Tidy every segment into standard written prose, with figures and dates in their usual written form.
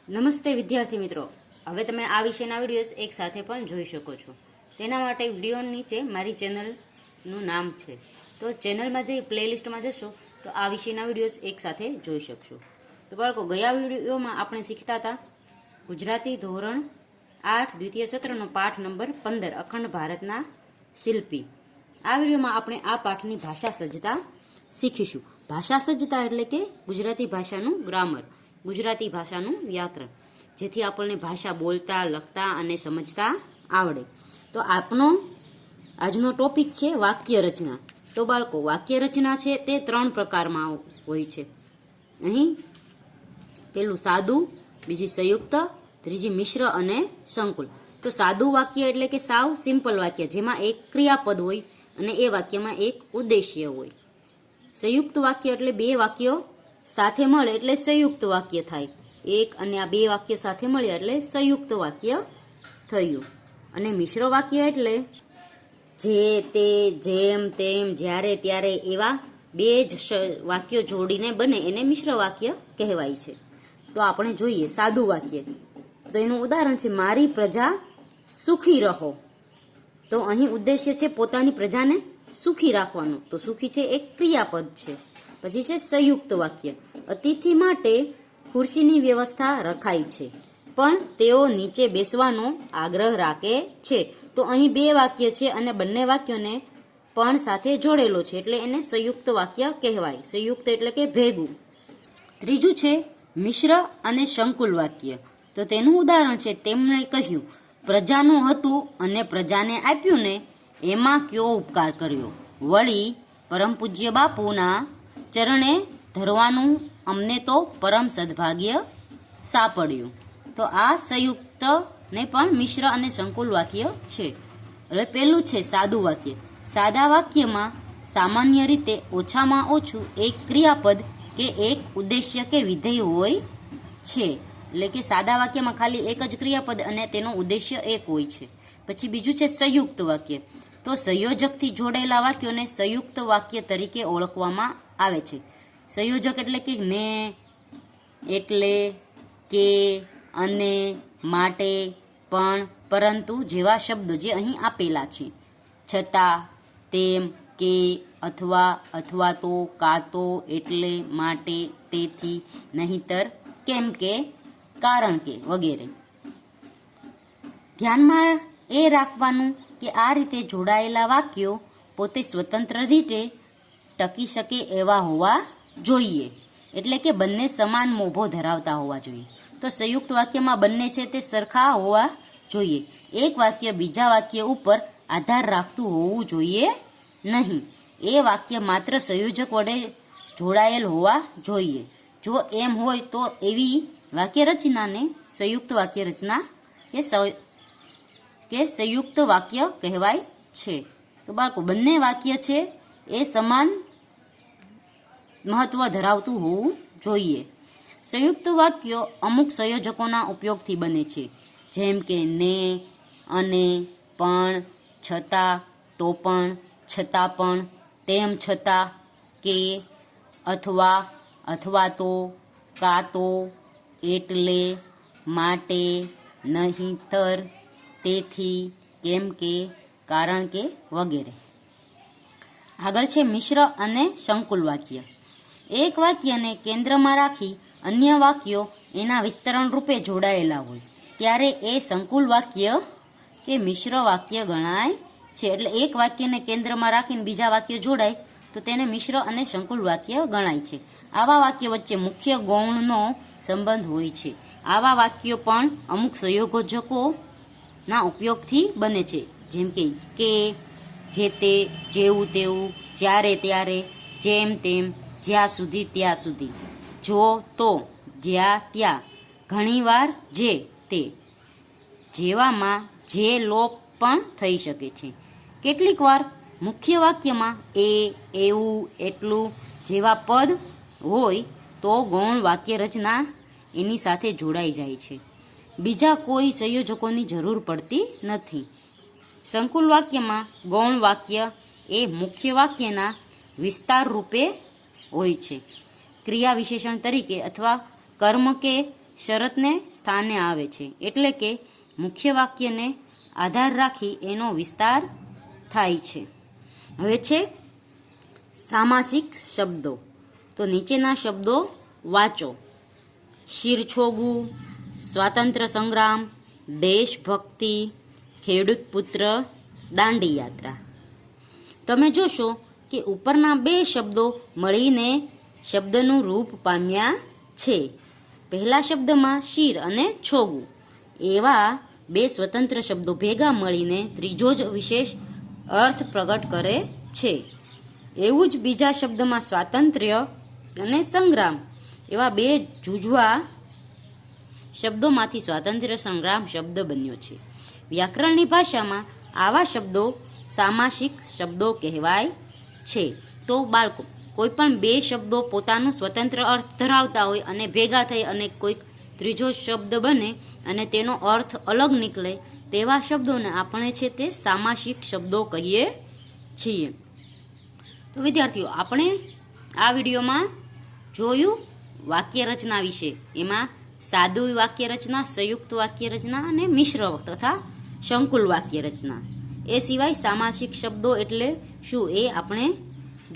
નમસ્તે વિદ્યાર્થી મિત્રો, હવે તમે આ વિષયના વિડીયોઝ એક સાથે પણ જોઈ શકો છો. તેના માટે વિડીયો નીચે મારી ચેનલનું નામ છે, તો ચેનલમાં જઈ પ્લેલિસ્ટમાં જશો તો આ વિષયના વિડીયોઝ એક સાથે જોઈ શકશો. તો બાળકો, ગયા વિડીયોમાં આપણે શીખતા હતા ગુજરાતી ધોરણ 8 દ્વિતીય સત્રનો પાઠ નંબર 15 અખંડ ભારતના શિલ્પી. આ વિડીયોમાં આપણે આ પાઠની ભાષા સજ્જતા શીખીશું. ભાષા સજ્જતા એટલે કે ગુજરાતી ભાષાનું ગ્રામર, ગુજરાતી ભાષાનું વ્યાકરણ, જેથી આપણને ભાષા બોલતા, લખતા અને સમજતા આવડે. તો આપણો આજનો ટોપિક છે વાક્ય રચના. તો બાળકો, વાક્ય રચના છે તે 3 પ્રકારમાં હોય છે. અહીં પેલું સાદું, બીજી સંયુક્ત, ત્રીજી મિશ્ર અને સંકુલ. તો સાદું વાક્ય એટલે કે સાવ સિમ્પલ વાક્ય, જેમાં એક ક્રિયાપદ હોય અને એ વાક્યમાં એક ઉદ્દેશ્ય હોય. સંયુક્ત વાક્ય એટલે 2 વાક્યો સાથે મળે એટલે સંયુક્ત વાક્ય થાય. એક અને આ 2 વાક્ય સાથે મળ્યા એટલે સંયુક્ત વાક્ય થયું. અને મિશ્ર વાક્ય એટલે જે, તે, જેમ, તેમ, જ્યારે, ત્યારે એવા 2 જ વાક્યો જોડીને બને એને મિશ્ર વાક્ય કહેવાય છે. તો આપણે જોઈએ સાદું વાક્ય. તો એનું ઉદાહરણ છે મારી પ્રજા સુખી રહો. તો અહીં ઉદ્દેશ્ય છે પોતાની પ્રજાને સુખી રાખવાનું. તો સુખી છે એક ક્રિયાપદ છે. પછી છે સંયુક્ત વાક્ય. અતિથિ માટે ખુરશીની વ્યવસ્થા રખાઈ છે, પણ તેઓ નીચે બેસવાનો આગ્રહ રાખે છે. તો અહીં 2 વાક્ય છે અને બંને વાક્યોને પણ સાથે જોડેલો છે એટલે એને સંયુક્ત વાક્ય કહેવાય. સંયુક્ત એટલે કે ભેગું. ત્રીજું છે મિશ્ર અને સંકુલ વાક્ય. તો તેનું ઉદાહરણ છે તેમણે કહ્યું પ્રજાનું હતું અને પ્રજાને આપ્યું ને, એમાં કયો ઉપકાર કર્યો. વળી પરમ પૂજ્ય બાપુના ચરણે ધરવાનું અમને તો પરમ સદભાગ્ય સાંપડ્યું. તો આ સંયુક્ત ને પણ મિશ્ર અને સંકુલ વાક્ય છે. હવે પેલું છે સાદું વાક્ય. સાદા વાક્યમાં સામાન્ય રીતે ઓછામાં ઓછું એક ક્રિયાપદ કે એક ઉદ્દેશ્ય કે વિધેય હોય છે. એટલે કે સાદા વાક્યમાં ખાલી એક જ ક્રિયાપદ અને તેનો ઉદ્દેશ્ય એક હોય છે. પછી બીજું છે સંયુક્ત વાક્ય. તો સંયોજકથી જોડાયેલા વાક્યોને સંયુક્ત વાક્ય તરીકે ઓળખવામાં આવે છે. સંયોજક એટલે કે ને, એટલે, કે, અને, માટે, પણ, પરંતુ જેવા શબ્દો જે અહીં આપેલા છે. છતાં, તેમ, કે, અથવા, અથવા તો, કાં તો, એટલે, માટે, તેથી, નહીંતર, કેમ કે, કારણ કે વગેરે. ધ્યાનમાં એ રાખવાનું કે આ રીતે જોડાયેલા વાક્યો પોતે સ્વતંત્ર રીતે ટકી શકે એવા હોવા જોઈએ. એટલે કે બંને સમાન મોભો ધરાવતા હોવા જોઈએ. તો સંયુક્ત વાક્યમાં બંને છે તે સરખા હોવા જોઈએ. એક વાક્ય બીજા વાક્ય ઉપર આધાર રાખતું હોવું જોઈએ નહીં. એ વાક્ય માત્ર સંયોજક વડે જોડાયેલ હોવા જોઈએ. જો એમ હોય તો એવી વાક્ય રચનાને સંયુક્ત વાક્ય રચના કે સંયુક્ત વાક્ય કહેવાય છે. તો બાળકો, બંને વાક્ય છે એ સમાન મહત્વ ધરાવતું હોવું જોઈએ. સંયુક્ત વાક્યો અમુક સંયોજકોના ઉપયોગથી બને છે, જેમ કે ને, અને, પણ, છતાં, તો પણ, છતાં પણ, તેમ છતાં, કે, અથવા, અથવા તો, કાં તો, એટલે, માટે, નહીંતર, તેથી, કેમ કે, કારણ કે વગેરે. આગળ છે મિશ્ર અને સંકુલ વાક્ય. એક વાક્યને કેન્દ્રમાં રાખી અન્ય વાક્યો એના વિસ્તરણ રૂપે જોડાયેલા હોય ત્યારે એ સંકુલ વાક્ય કે મિશ્ર વાક્ય ગણાય છે. એટલે એક વાક્યને કેન્દ્રમાં રાખીને બીજા વાક્ય જોડાય તો તેને મિશ્ર અને સંકુલ વાક્ય ગણાય છે. આવા વાક્ય વચ્ચે મુખ્ય ગૌણનો સંબંધ હોય છે. આવા વાક્યો પણ અમુક સંયોજકોના ઉપયોગથી બને છે, જેમ કે, જે તે, જેવું તેવું, જ્યારે ત્યારે, જેમ તેમ, જ્યાં સુધી ત્યાં સુધી, જો તો, જ્યાં ત્યાં, ઘણીવાર જે તે, જેવામાં જે લોપ પણ થઈ શકે છે. કેટલીક વાર મુખ્ય વાક્યમાં એ, એવું, એટલું જેવા પદ હોય તો ગૌણ વાક્ય રચના એની સાથે જોડાઈ જાય છે. બીજા કોઈ સંયોજકોની જરૂર પડતી નથી. સંકુલ વાક્યમાં ગૌણ વાક્ય એ મુખ્ય વાક્યના વિસ્તાર રૂપે હોય છે. ક્રિયા વિશેષણ તરીકે અથવા કર્મ કે શરતને સ્થાને આવે છે, એટલે કે મુખ્ય વાક્યને આધાર રાખી એનો વિસ્તાર થાય છે. હવે છે સામાસિક શબ્દો. તો નીચેના શબ્દો વાંચો: શિરછોગું, સ્વાતંત્ર્ય સંગ્રામ, દેશભક્તિ, ખેડૂત પુત્ર, દાંડી યાત્રા. તમે જોશો કે ઉપરના બે શબ્દો મળીને શબ્દનું રૂપ પામ્યા છે. પહેલા શબ્દમાં શિર અને છોગું એવા બે સ્વતંત્ર શબ્દો ભેગા મળીને ત્રીજો જ વિશેષ અર્થ પ્રગટ કરે છે. એવું જ બીજા શબ્દમાં સ્વાતંત્ર્ય અને સંગ્રામ એવા બે જુજવા શબ્દોમાંથી સ્વાતંત્ર્ય સંગ્રામ શબ્દ બન્યો છે. વ્યાકરણની ભાષામાં આવા શબ્દો સામાસિક શબ્દો કહેવાય છે. તો બાળકો, કોઈ પણ બે શબ્દો પોતાનો સ્વતંત્ર અર્થ ધરાવતા હોય અને ભેગા થઈ અને કોઈક ત્રીજો શબ્દ બને અને તેનો અર્થ અલગ નીકળે તેવા શબ્દોને આપણે છે તે સામાસિક શબ્દો કહીએ છીએ. તો વિદ્યાર્થીઓ, આપણે આ વિડીયોમાં જોયું વાક્ય રચના વિશે. એમાં સાદું વાક્ય રચના, સંયુક્ત વાક્ય રચના અને મિશ્ર તથા સંકુલ વાક્ય રચના. એ સિવાય સામાસિક શબ્દો એટલે શું એ આપણે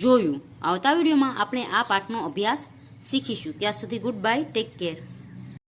જોયું. આવતા વિડીયોમાં આપણે આ પાઠનો અભ્યાસ શીખીશું. ત્યાં સુધી ગુડ બાય, ટેક કેર.